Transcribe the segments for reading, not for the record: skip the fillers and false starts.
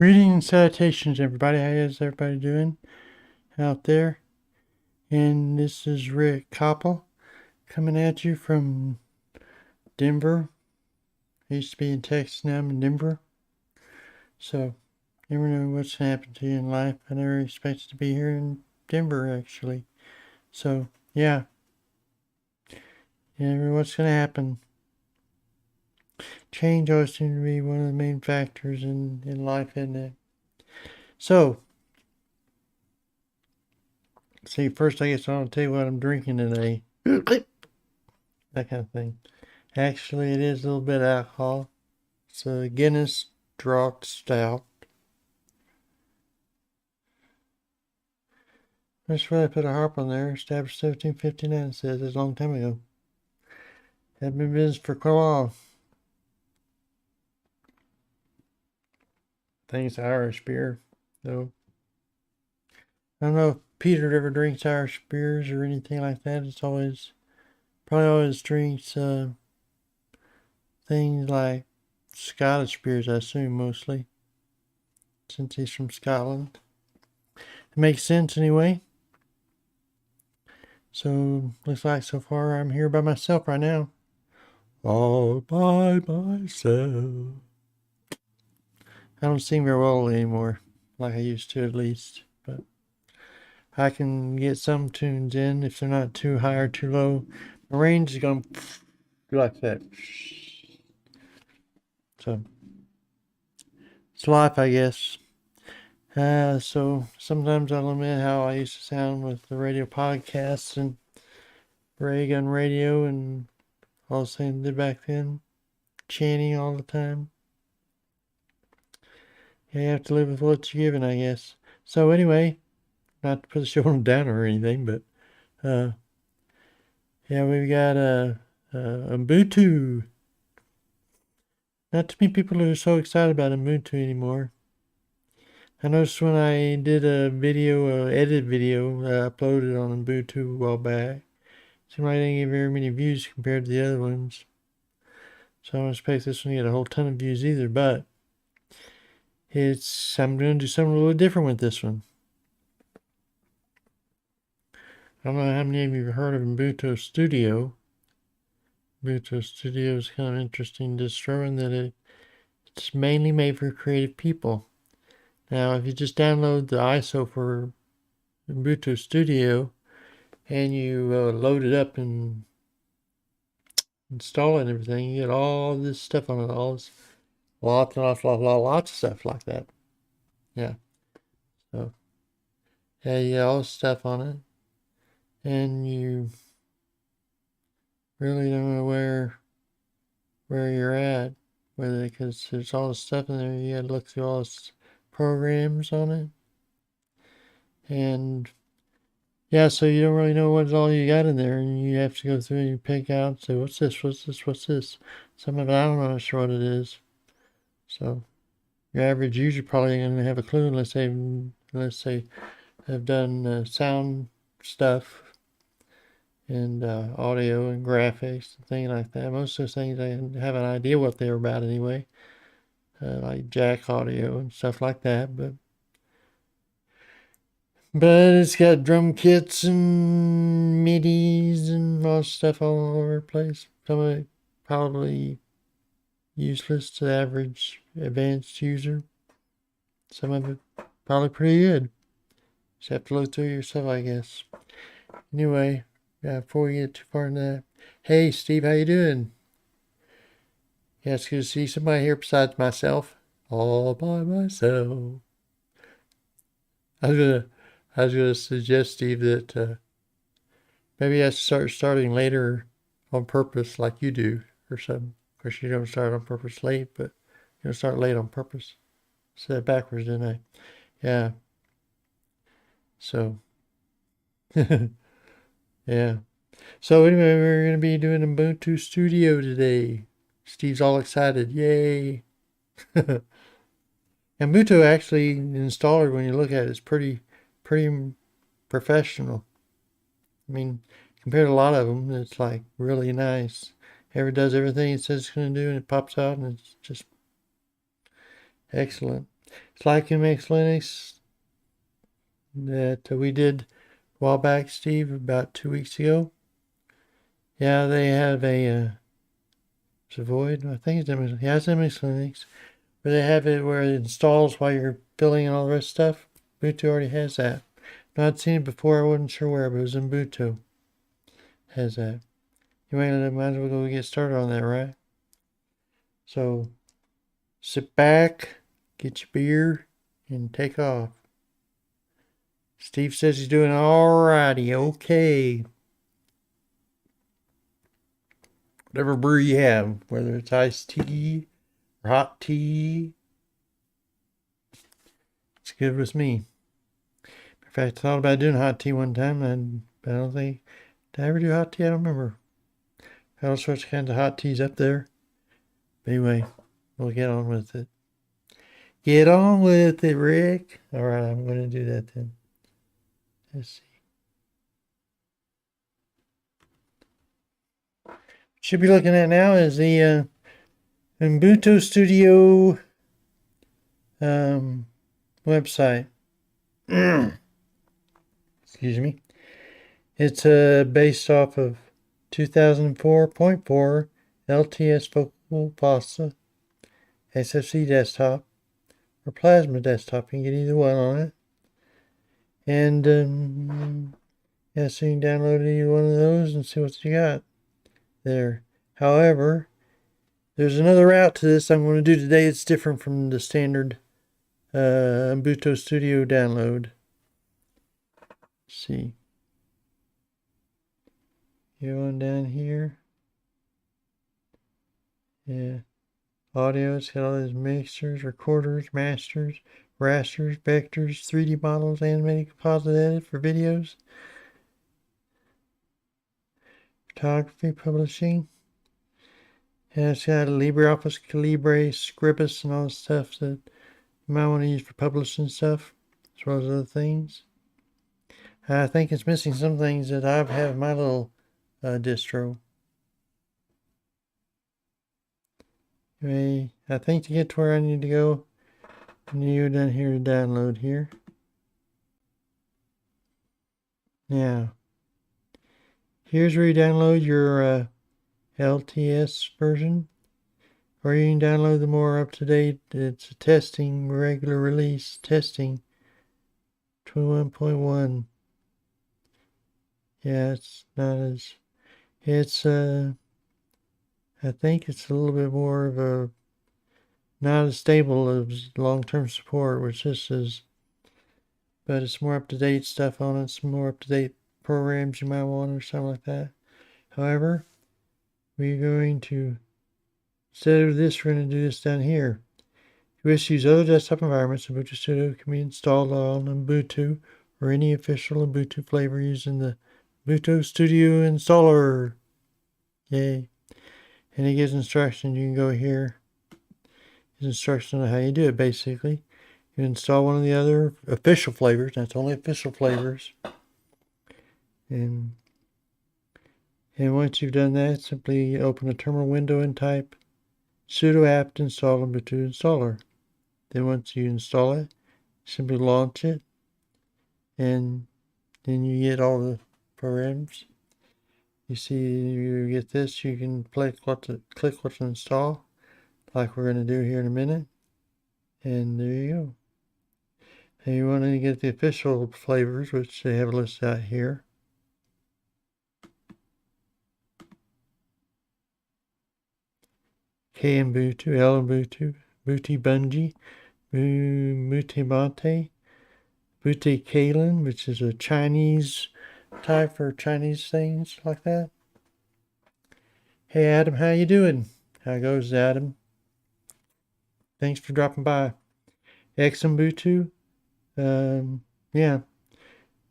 Greetings and salutations, everybody. How is everybody doing out there? And this is Rick Koppel coming at you from Denver. I used to be in Texas, now I'm in Denver. So, never know what's going to happen to you in life. I never expected to be here in Denver, actually. So, yeah. You never know what's going to happen. Change always seems to be one of the main factors in life, isn't it? So, see, first I guess I'll tell you what I'm drinking today. That kind of thing. Actually, it is a little bit of alcohol. It's a Guinness Draught Stout. That's why I put a harp on there. Established 1759, it says. It's a long time ago. Had been in business for quite a while. I think it's Irish beer, though. I don't know if Peter ever drinks Irish beers or anything like that. It's probably always drinks things like Scottish beers, I assume, mostly, since he's from Scotland. It makes sense anyway. So, looks like so far I'm here by myself right now. All by myself. I don't sing very well anymore, like I used to at least, but I can get some tunes in if they're not too high or too low. My range is going to do like that. So, it's life, I guess. So sometimes I'll admit how I used to sound with the radio podcasts and Ray Gun Radio and all the things I did back then, chanting all the time. Yeah, you have to live with what you're given, I guess. So anyway, not to put the show on down or anything, but yeah, we've got Ubuntu. Not too many people are so excited about Ubuntu anymore. I noticed when I did a video, edit video, uploaded on Ubuntu a while back, seemed like I didn't get very many views compared to the other ones. So I don't expect this one to get a whole ton of views either, but I'm going to do something a little different with this one. I don't know how many of you have heard of Ubuntu Studio. Ubuntu Studio is kind of interesting distro in that it's mainly made for creative people. Now, if you just download the ISO for Ubuntu Studio and you load it up and install it and everything, you get all this stuff on it, lots of stuff like that. Yeah. So, yeah, you get all this stuff on it, and you really don't know where you're at with it because there's all this stuff in there. You got to look through all this programs on it, and yeah, so you don't really know what's all you got in there, and you have to go through and you pick out and say, what's this? Some of it I don't know sure what it is. So your average user probably ain't gonna have a clue unless they have done sound stuff and audio and graphics and things like that. Most of those things I have an idea what they're about anyway, like jack audio and stuff like that. But it's got drum kits and MIDIs and all stuff all over the place. Some of it probably useless to the average advanced user. Some of it probably pretty good. Just have to look through yourself, I guess. Anyway, before we get too far into that, hey Steve, how you doing? Yeah, it's good to see somebody here besides myself. All by myself. I was gonna suggest, Steve, that maybe I start starting later on purpose, like you do, or something. Of course, you don't start on purpose late, but you don't start late on purpose. Said it backwards, didn't I? Yeah. So, yeah. So anyway, we're gonna be doing Ubuntu Studio today. Steve's all excited. Yay! Ubuntu actually installer, when you look at it, is pretty professional. I mean, compared to a lot of them, it's like really nice. Does everything it says it's going to do, and it pops out, and it's just excellent. It's like Unix Linux that we did a while back, Steve, about 2 weeks ago. Yeah, they have a it's a void. I think it's Unix. Yeah, it's Unix Linux, where they have it where it installs while you're building and all the rest of stuff. Ubuntu already has that. I'd seen it before. I wasn't sure where, but it was Ubuntu. Has that. You might as well go get started on that, right? So sit back, get your beer, and take off. Steve says he's doing alrighty. Okay. Whatever brew you have, whether it's iced tea or hot tea, it's good with me. In fact, I thought about doing hot tea one time, and I don't think, did I ever do hot tea? I don't remember. I had all sorts of kinds of hot teas up there. But anyway, we'll get on with it. Get on with it, Rick. All right, I'm going to do that then. Let's see. What you should be looking at now is the Ubuntu Studio website. Excuse me. It's based off of 2004.4 LTS Focal Pasta SFC desktop or Plasma desktop. You can get either one on it. And yeah, so you can download either one of those and see what you got there. However, there's another route to this I'm going to do today. It's different from the standard Ubuntu Studio download. Let's see. Go on down here. Yeah. Audio, it's got all these mixers, recorders, masters, rasters, vectors, 3D models, animated composite edit for videos. Photography, publishing. And it's got LibreOffice, Calibre, Scribus, and all the stuff that you might want to use for publishing stuff, as well as other things. I think it's missing some things that I have in my little distro. Anyway, I think to get to where I need to go, I need to go down here to download here. Now, here's where you download your LTS version, or you can download the more up-to-date. It's a testing, regular release testing 21.1. Yeah, it's not as, it's I think it's a little bit more of a, not as stable as long-term support, which this is, but it's more up-to-date stuff on it, some more up-to-date programs you might want or something like that. However, we're going to, instead of this, we're going to do this down here. If you wish to use other desktop environments, Ubuntu Studio can be installed on Ubuntu or any official Ubuntu flavor using the Ubuntu Studio installer. Yay. And it gives instructions. You can go here. It's instructions on how you do it, basically. You install one of the other official flavors. That's only official flavors. And once you've done that, simply open a terminal window and type sudo apt install Ubuntu installer. Then once you install it, simply launch it. And then you get all the programs. You see, you get this, you can click what to install, like we're going to do here in a minute. And there you go. And you want to get the official flavors, which they have listed out here. Kubuntu, Lubuntu, Ubuntu Budgie, Ubuntu Kylin, which is a Chinese type for Chinese things like that. Hey Adam, how you doing? How goes, Adam? Thanks for dropping by. Xubuntu, yeah.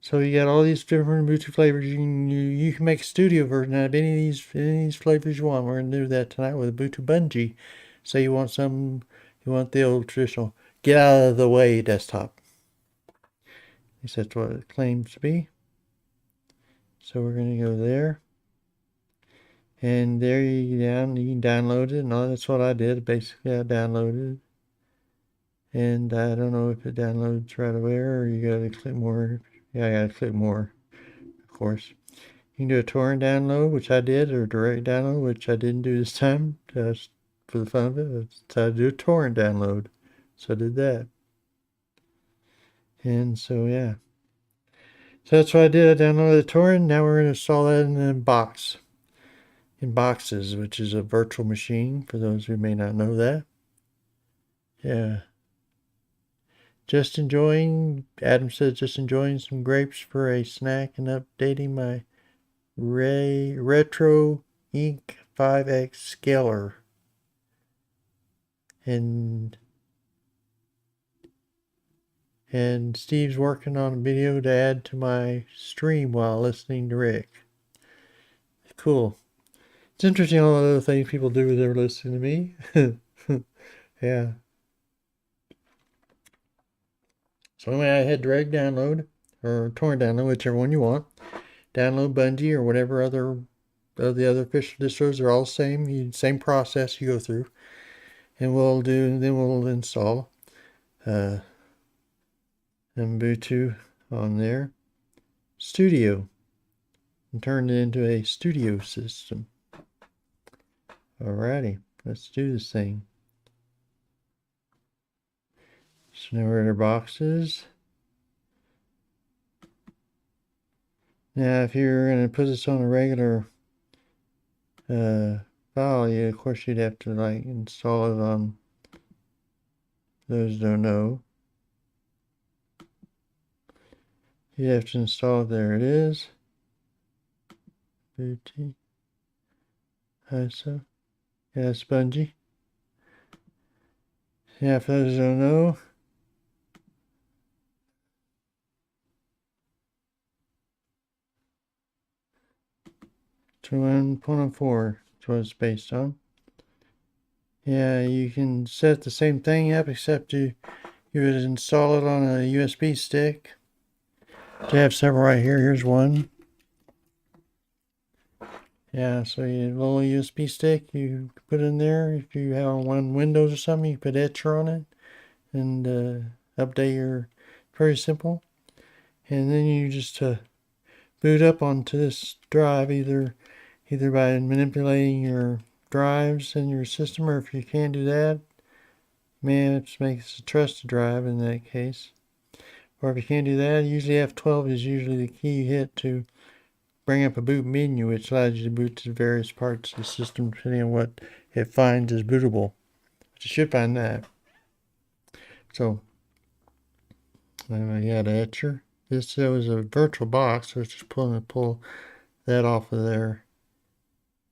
So you got all these different Ubuntu flavors. You can make a studio version out of any of these flavors you want. We're gonna do that tonight with Ubuntu Budgie. Say you want the old traditional get out of the way desktop. At least that's what it claims to be. So we're gonna go there. And there you can download it, and all that's what I did. Basically I downloaded it. And I don't know if it downloads right away or you gotta click more. Yeah, I gotta click more, of course. You can do a torrent download, which I did, or direct download, which I didn't do this time, just for the fun of it. I decided to do a torrent download. So I did that. And so, yeah. So that's what I did. I downloaded the torrent. Now we're going to install that in a box. In Boxes, which is a virtual machine, for those who may not know that. Yeah. Adam said, just enjoying some grapes for a snack and updating my Retro Ink 5X scaler. And Steve's working on a video to add to my stream while listening to Rick. Cool. It's interesting all the other things people do when they're listening to me. Yeah. So anyway, I had direct download or torrent download, whichever one you want. Download Budgie or whatever other of the other official distros are all the same. Same process you go through, and then we'll install Ubuntu on there, Studio, and turn it into a studio system. Alrighty, let's do this thing. So now we're in our boxes. Now, if you're going to put this on a regular file, of course, you'd have to like install it on. Those don't know. You have to install it. There it is. Booty. ISO. Yeah, Spongy. Yeah, for those who don't know. To 1.04 is what it's based on. Yeah, you can set the same thing up, except you would install it on a USB stick. I have several right here. Here's one. Yeah, so you little USB stick you put in there. If you have on Windows or something, you put Etcher on it and update your. Very simple. And then you just boot up onto this drive either by manipulating your drives in your system, or if you can't do that, man, it just makes a trusted drive in that case. Or if you can't do that, usually F12 is usually the key you hit to bring up a boot menu, which allows you to boot to various parts of the system depending on what it finds is bootable. But you should find that. So I got an etcher. This was a virtual box, so it's just pull that off of there,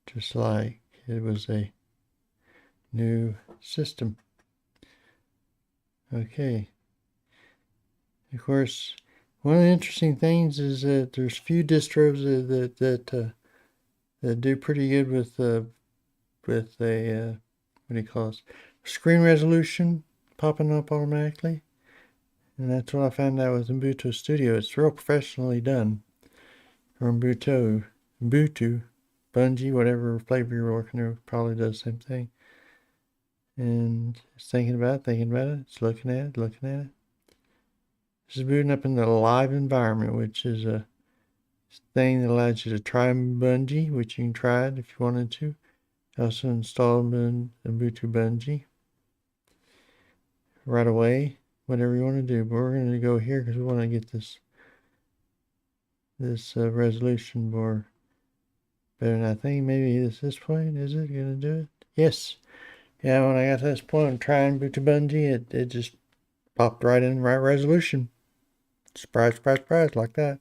just like it was a new system. Okay. Of course, one of the interesting things is that there's few distros that do pretty good with a what do you call it? Screen resolution popping up automatically. And that's what I found out with Ubuntu Studio. It's real professionally done. Or Ubuntu, Budgie, whatever flavor you're working with, probably does the same thing. And it's thinking about it. It's looking at it. This is booting up in the live environment, which is a thing that allows you to try Budgie, which you can try it if you wanted to. Also install Ubuntu Budgie right away. Whatever you want to do, but we're going to go here because we want to get this resolution more better. And I think maybe it's this point. Is it going to do it? Yes. Yeah, when I got to this point, I'm trying Ubuntu Budgie. It just popped right in right resolution. Surprise, like that.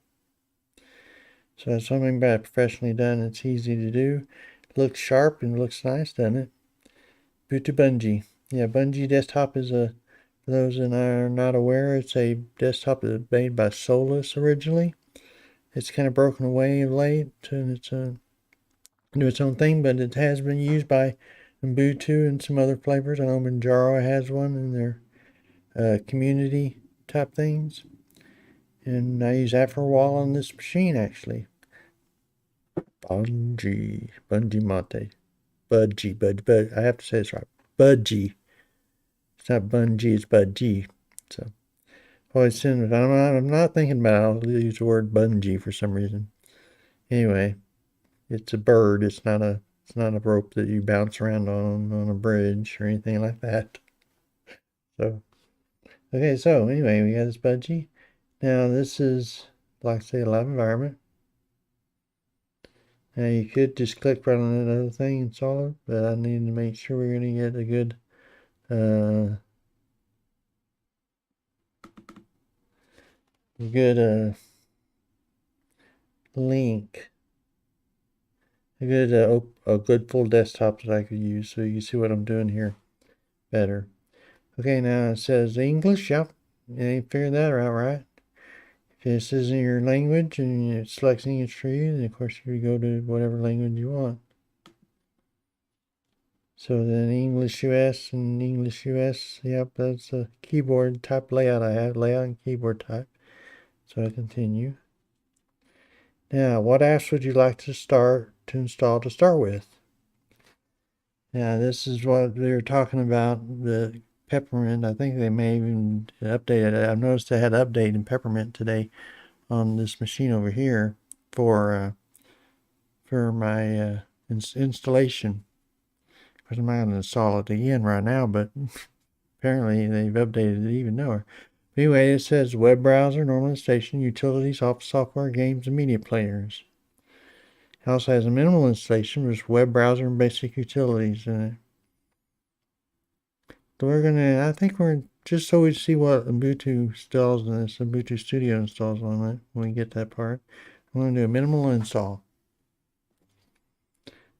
So that's something bad, professionally done. It's easy to do. It looks sharp and looks nice, doesn't it? Ubuntu Budgie. Yeah, Budgie Desktop is a. For those that are not aware, it's a desktop that was made by Solus originally. It's kind of broken away of late to do its own thing, but it has been used by Ubuntu and some other flavors. I know Manjaro has one in their community type things. And I use that for a while on this machine, actually. Budgie Mate. Budgie. I have to say this right. Budgie. It's not Bungie, it's Budgie. So always I'm not thinking about it. I'll use the word Bungie for some reason. Anyway, it's a bird. It's not a rope that you bounce around on a bridge or anything like that. So okay, so anyway, we got this Budgie. Now this is, like I say, a live environment. Now you could just click right on that other thing, install it, but I need to make sure we're going to get a good link, a good full desktop that I could use, so you can see what I'm doing here better. Okay, now it says English. Yep, you figured that out, right? If this isn't your language and it selects English for you, then of course you go to whatever language you want. So then English US and English US, yep, that's a keyboard type layout I have, layout and keyboard type. So I continue. Now, what apps would you like to install to start with? Now, this is what they were talking about, the Peppermint. I think they may even update it. I've noticed they had an update in Peppermint today on this machine over here for my installation. Of course, I'm not going to install it again right now, but apparently they've updated it even more. Anyway, it says web browser, normal installation, utilities, office software, games, and media players. It also has a minimal installation, which is web browser and basic utilities in it. So I think we're just so we see what Ubuntu installs in this, Ubuntu Studio installs on it when we get that part. I'm going to do a minimal install.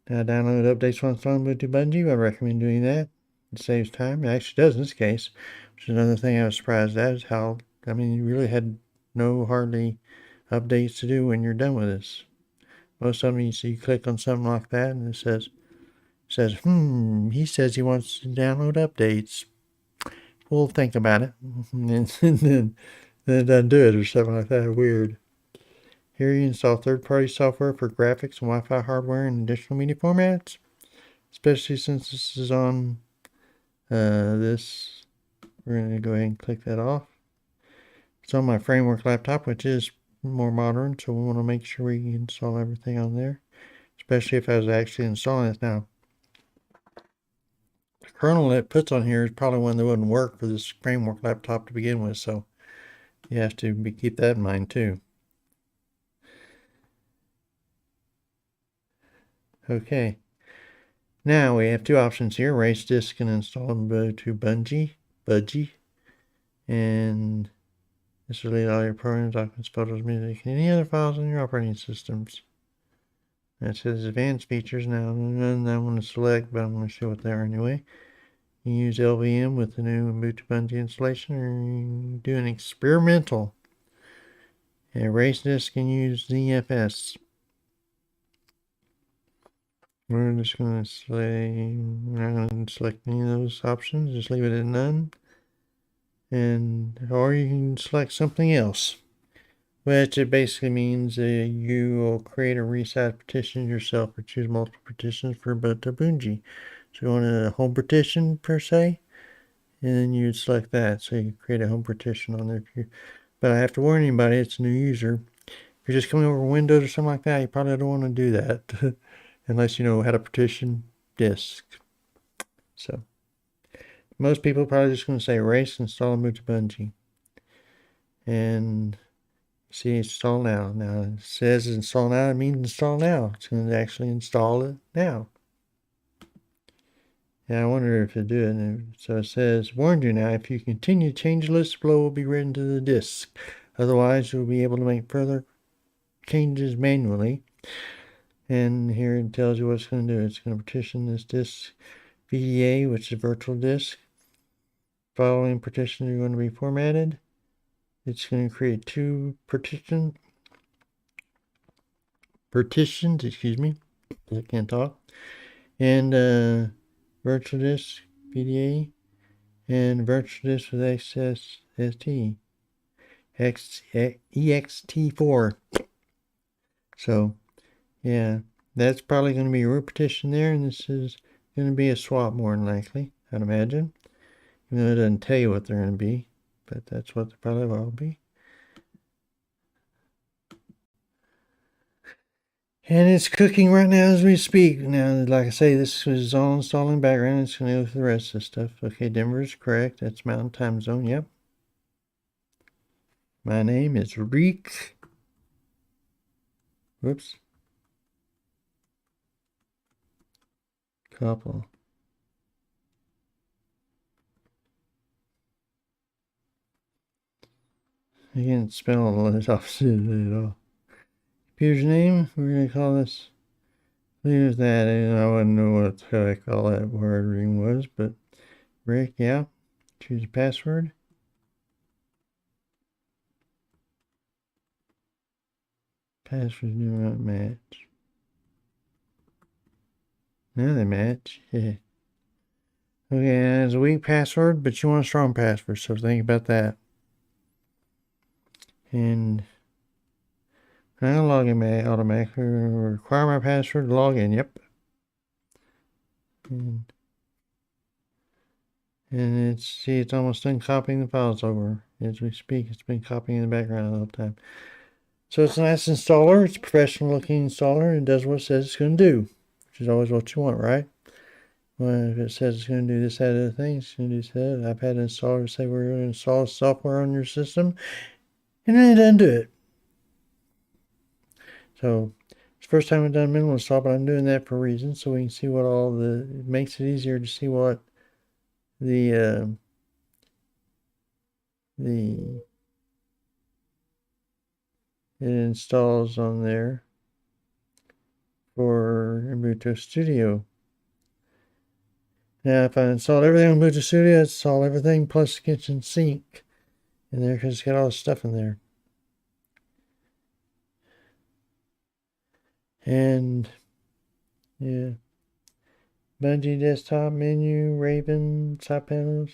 Now download updates for installing Ubuntu Budgie. I recommend doing that. It saves time. It actually does in this case, which is another thing I was surprised at, is how, I mean, you really had hardly updates to do when you're done with this. Most of them, you see, you click on something like that and it says, he says he wants to download updates. We'll think about it. And then it doesn't do it or something like that. Weird. Here you install third-party software for graphics and Wi-Fi hardware and additional media formats, especially since this is on this. We're going to go ahead and click that off. It's on my framework laptop, which is more modern, so we want to make sure we can install everything on there, especially if I was actually installing it. Now, the kernel it puts on here is probably one that wouldn't work for this framework laptop to begin with, so you have to keep that in mind too. Okay, now we have two options here: erase disk and install Ubuntu Budgie, and this will delete all your programs, documents, photos, music, and any other files on your operating systems. That says advanced features. Now, none I want to select, but I'm going to show it there anyway. You use LVM with the new Ubuntu Budgie installation, or you do an experimental. Erase disk and use ZFS. We're just going to say, we're not going to select any of those options, just leave it at none. Or you can select something else, which it basically means you will create a resize partition yourself or choose multiple partitions for Ubuntu Budgie. So you want a home partition per se, and then you select that. So you create a home partition on there. But I have to warn anybody, it's a new user. If you're just coming over Windows or something like that, you probably don't want to do that. Unless you know how to partition disk. So most people are probably just going to say erase, install Ubuntu Budgie. And see, install now. Now it says install now, it means install now. It's going to actually install it now. Yeah, I wonder if it do it. So it says, warned you now, if you continue to change the list below will be written to the disk. Otherwise, you'll be able to make further changes manually. And here it tells you what it's going to do. It's going to partition this disk VDA, which is virtual disk. Following partitions are going to be formatted. It's going to create two partitions, excuse me. I can't talk. And virtual disk VDA and virtual disk with XSST ext4. So yeah, that's probably going to be a root partition there, and this is going to be a swap more than likely, I'd imagine. Even though it doesn't tell you what they're going to be, but that's what they probably will be. And it's cooking right now as we speak. Now, like I say, this is all installed in the background. It's going to go through the rest of the stuff. Okay, Denver is correct. That's Mountain Time Zone. Yep. My name is Reek. Whoops. Couple. I can't spell it opposite at all. Computer's name, we're going to call this, leave that in. I wouldn't know what the heck all that wording was, but Rick, yeah. Choose a password. Passwords do not match. Now they match. Yeah. Okay, it's a weak password, but you want a strong password, so think about that. And I'll log in automatically. Require my password to log in. Yep. And it's almost done copying the files over as we speak. It's been copying in the background all the time. So it's a nice installer. It's a professional looking installer and does what it says it's going to do, which is always what you want, right? Well, if it says it's going to do this, that, other thing, it's going to do that. I've had an installer say we're going to install software on your system, and then it doesn't do it. So it's the first time I've done minimal install, but I'm doing that for a reason, so we can see what it makes it easier to see what it installs on there for Ubuntu Studio. Now, if I install everything on Ubuntu Studio, it's install everything plus the kitchen sink in there because it's got all the stuff in there. And yeah, Budgie Desktop menu, Raven, side panels.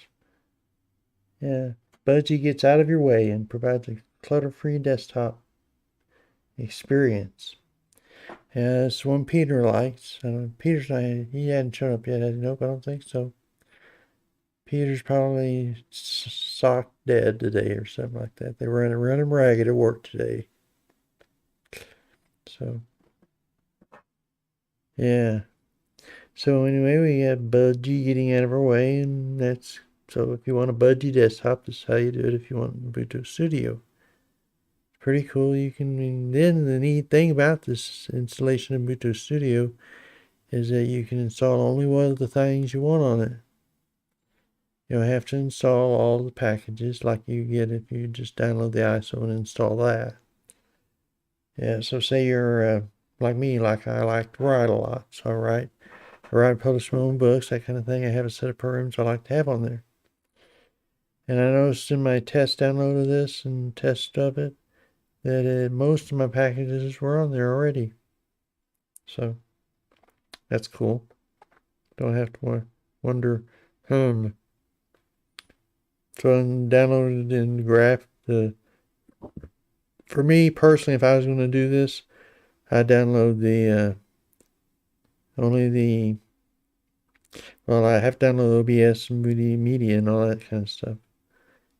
Yeah, Budgie gets out of your way and provides a clutter-free desktop experience. Yeah, it's one Peter likes. Peter's not, he hadn't shown up yet. Nope, I don't think so. Peter's probably sock dead today or something like that. They were running ragged at work today. So, yeah. So anyway, we got Budgie getting out of our way, and that's, so if you want a Budgie desktop, this is how you do it if you want Ubuntu Studio. It's pretty cool. You can, then the neat thing about this installation of Ubuntu Studio is that you can install only one of the things you want on it. You don't have to install all the packages like you get if you just download the ISO and install that. Yeah, so say you're like me, like I like to write a lot. So I write, publish my own books, that kind of thing. I have a set of programs I like to have on there. And I noticed in my test download of this and test of it that most of my packages were on there already. So that's cool. Don't have to wonder, So I downloaded and graphed for me personally, if I was going to do this, I download I have to download OBS and media and all that kind of stuff.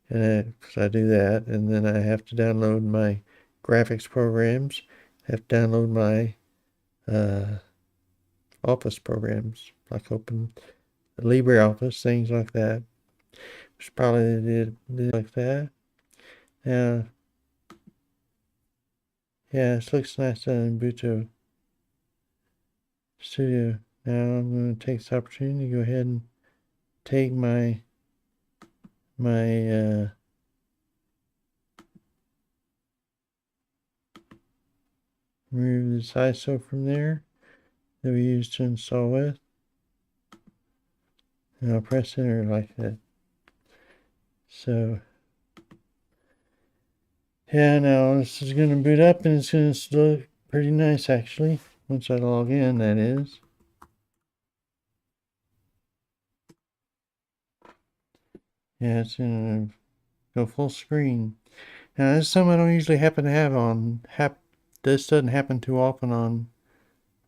And because I do that, and then I have to download my graphics programs. I have to download my Office programs, like LibreOffice, things like that. Which probably did like that. Now, yeah, this looks nice on Ubuntu Studio. Now I'm going to take this opportunity to go ahead and take my remove this ISO from there that we used to install with. And I'll press enter like that. So yeah, now this is going to boot up and it's going to look pretty nice actually. Once I log in, that is. Yeah, it's going to go full screen. Now this is something I don't usually happen to have on. This doesn't happen too often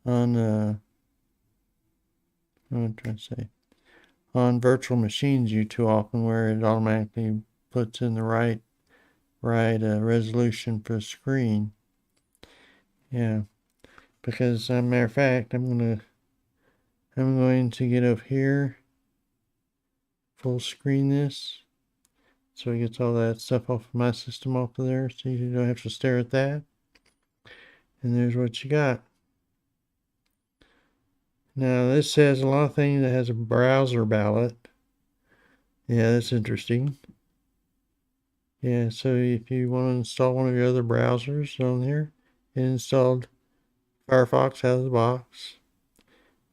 what am I trying to say? on virtual machines you too often, where it automatically puts in the right resolution for the screen. Yeah, because as a matter of fact, I'm going to get up here, full screen this, so it gets all that stuff off of my system off of there, so you don't have to stare at that. And there's what you got. Now this says a lot of things that has a browser ballot. Yeah, that's interesting. Yeah, so if you want to install one of your other browsers on there, it installed Firefox out of the box,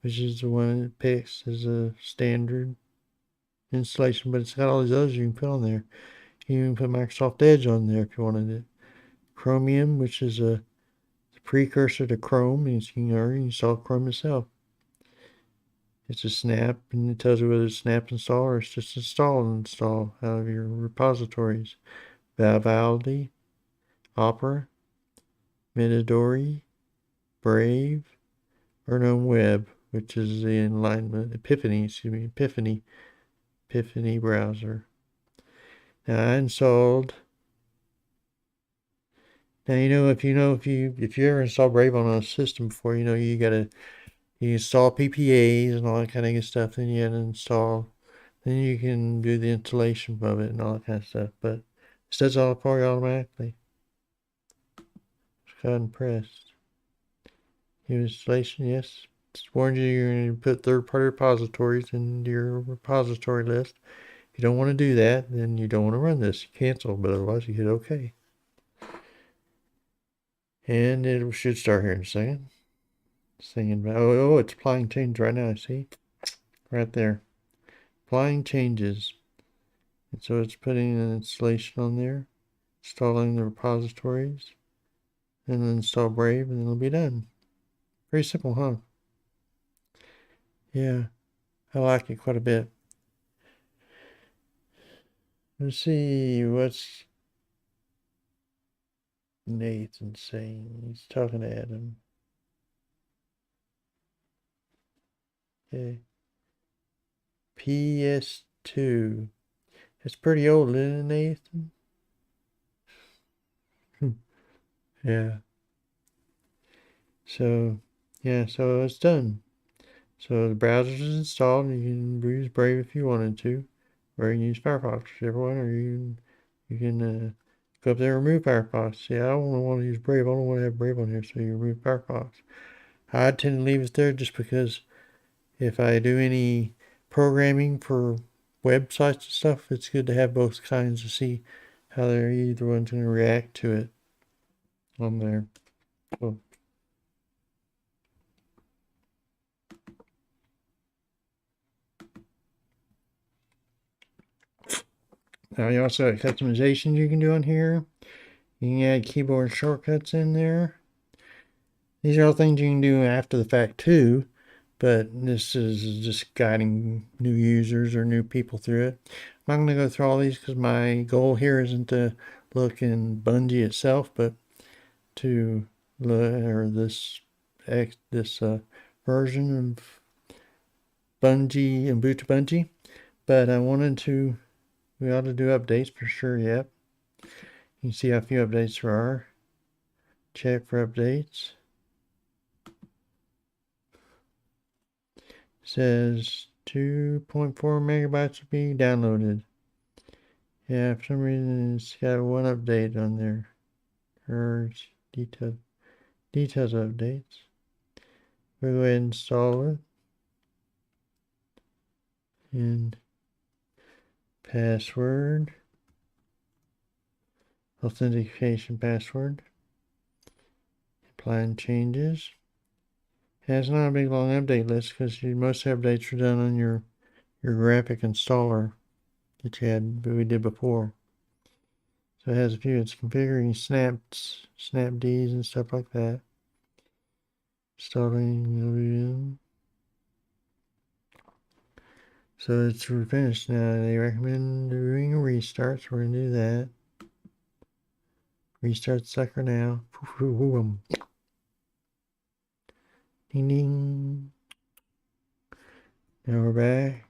which is the one it picks as a standard installation, but it's got all these others you can put on there. You can put Microsoft Edge on there if you wanted it. Chromium, which is a precursor to Chrome, and you can already install Chrome itself. It's a snap, and it tells you whether it's snap install or it's just install out of your repositories. Vivaldi, Opera, Metadori, Brave, or GNOME Web, which is the Epiphany browser. Now I installed. Now if you ever installed Brave on a system before, you install PPAs and all that kind of good stuff. Then you gotta install. Then you can do the installation of it and all that kind of stuff. But it does all for you automatically. Just go ahead and press. Installation, yes. It's warned you you're going to put third-party repositories into your repository list. If you don't want to do that, then you don't want to run this. You cancel, but otherwise you hit OK. And it should start here in a second. It's applying changes right now, see? Right there. Applying changes. And so it's putting an installation on there, installing the repositories, and then install Brave, and it'll be done. Very simple, huh? Yeah, I like it quite a bit. Let's see what's Nathan saying. He's talking to Adam. Okay. PS2. It's pretty old, isn't it, Nathan? Yeah. So it's done. So the browser's installed, and you can use Brave if you wanted to, or you can use Firefox, whichever one, or you can go up there and remove Firefox. See, I don't want to use Brave. I don't want to have Brave on here, so you remove Firefox. I tend to leave it there just because if I do any programming for websites and stuff, it's good to have both kinds to see how they're either one's going to react to it on there. So, now you also have customizations you can do on here. You can add keyboard shortcuts in there. These are all things you can do after the fact too, but this is just guiding new users or new people through it. I'm not going to go through all these because my goal here isn't to look in Budgie itself, but to look or this version of Ubuntu Budgie. But I wanted to. We ought to do updates for sure. Yep. You can see how few updates there are. Check for updates. It says 2.4 megabytes will be downloaded. Yeah, for some reason it's got one update on there. Or details updates. We'll go ahead and install it. And password. Authentication password. Applying changes. Yeah, it's not a big long update list because most updates are done on your graphic installer that we did before. So it has a few. It's configuring snapds and stuff like that. Installing. So it's finished now. They recommend doing a restart, so we're gonna do that. Restart sucker now. Ding ding. Now we're back.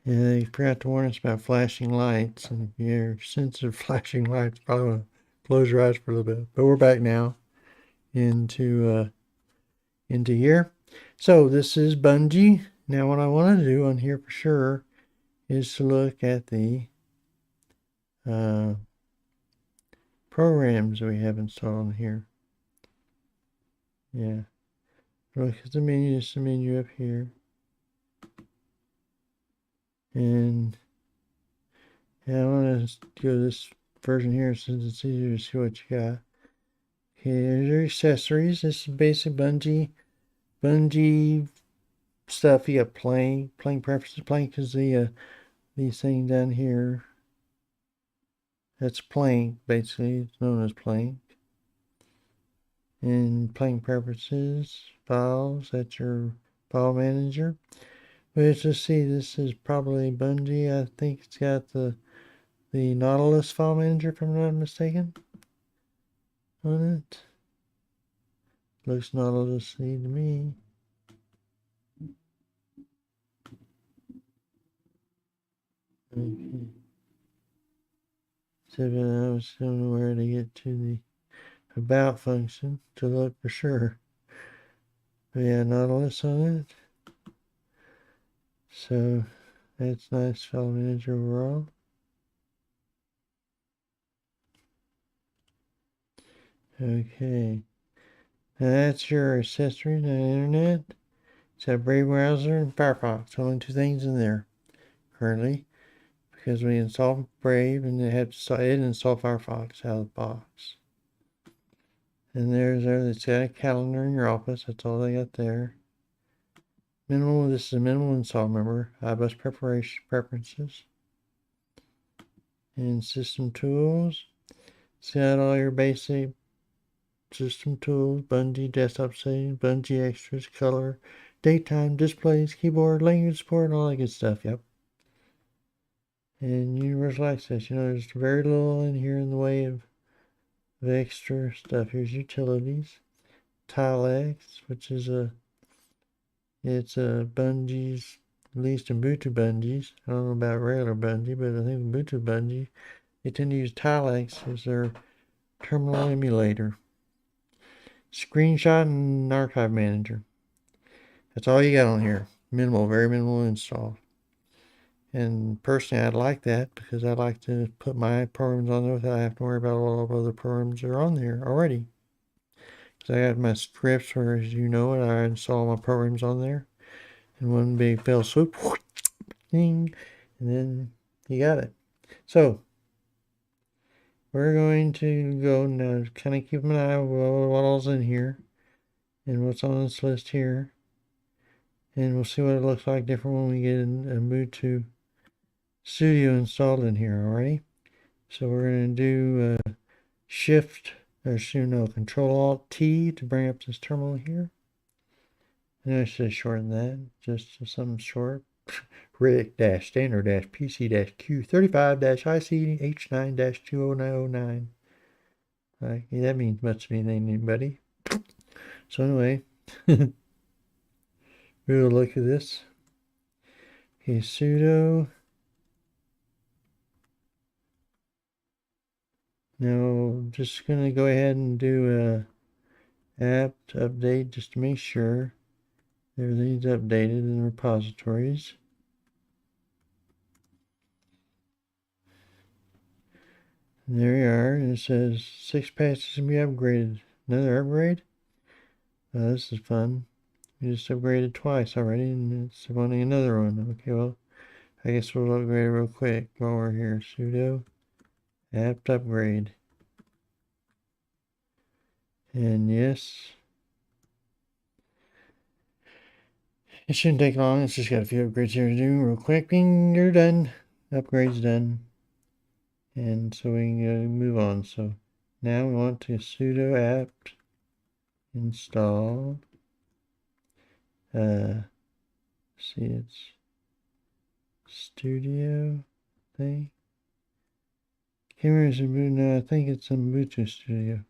And they forgot to warn us about flashing lights. And if you're sensitive to flashing lights, probably want to close your eyes for a little bit. But we're back now into here. So this is Budgie. Now what I want to do on here for sure is to look at the programs that we have installed on here. Yeah. Look at the menu, just the menu up here. And I want to go to this version here since it's easier to see what you got. Okay, there's your accessories. This is basic Budgie stuff. You got playing preferences. Playing is these things down here. That's playing, basically. It's known as playing. And playing preferences, files, that's your file manager. But let's just see, this is probably Budgie. I think it's got the Nautilus file manager, if I'm not mistaken, on it. Looks Nautilus-y to me. Okay. So I was don't know where to get to the about function to look for sure. But yeah, Nautilus on it. So that's nice file manager overall. Okay. Now that's your accessories on the internet. It's a Brave browser and Firefox. Only two things in there currently. Because we installed Brave and it installed Firefox out of the box. And it's got a calendar in your office. That's all they got there. Minimal, this is a minimal install, remember. iBus preferences. And system tools. It's got all your basic system tools, Budgie Desktop settings, Budgie extras, color, daytime, displays, keyboard, language support, and all that good stuff, yep. And universal access, there's very little in here in the way of extra stuff. Here's utilities, TileX, which is it's Bungie's, at least Ubuntu Budgies. I don't know about regular Budgie, but I think Ubuntu Budgie, they tend to use TileX as their terminal emulator. Screenshot and archive manager. That's all you got on here. Minimal, very minimal install. And personally, I'd like that because I like to put my programs on there without having to worry about all of other programs that are on there already. Because I got my scripts where, as you know it, I install my programs on there. And one big fell swoop, ding, and then you got it. So, we're going to go now, kind of keep an eye on what all's in here and what's on this list here. And we'll see what it looks like different when we get Ubuntu Studio installed in here, alright? So we're going to do Control-Alt-T to bring up this terminal here. And I should shorten that, just something short. RIC-Standard-PC-Q35-IC-H9-20909. That means much to me, anybody. So anyway, we'll look at this. Okay, sudo. Now, just going to go ahead and do a apt update just to make sure everything's updated in the repositories. And there we are, and it says 6 patches can be upgraded. Another upgrade? This is fun. We just upgraded twice already, and it's wanting another one. Okay, well, I guess we'll upgrade it real quick while we're here. Sudo apt upgrade. And yes, it shouldn't take long. It's just got a few upgrades here to do real quick. Bing, you're done. Upgrade's done. And so we can move on. So now we want to sudo apt install. See, it's Studio thing. Camera is Ubuntu. No, I think it's Ubuntu Studio.